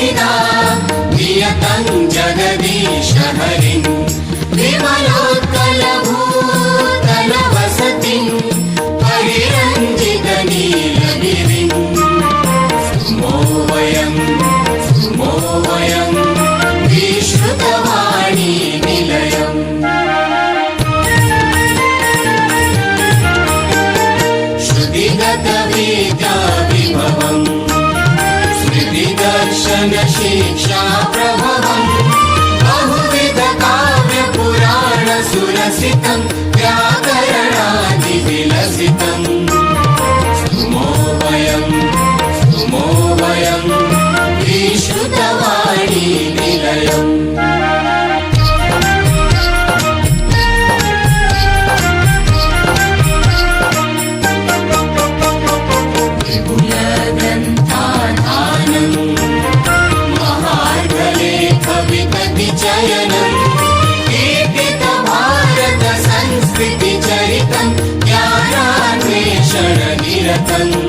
विदा नियतं जगदीश हरिं विमलोत्कलभूतलवसतिं परिरञ्जितनीलगिरिं सुमो वयं विश्रुतवाणी निलयम् श्रुतिगतविद्या विभवम् स्मृतिदर्शन शिक्षा प्रभवम् बहुविध काव्य पुराण सुरसितम् व्याकरणादिविलसितम् स्तुमो वयं विश्रुतवाणी निलयम् चयनं कीर्तित भारत संस्कृति चरितं ज्ञानान्वेषण निरतम्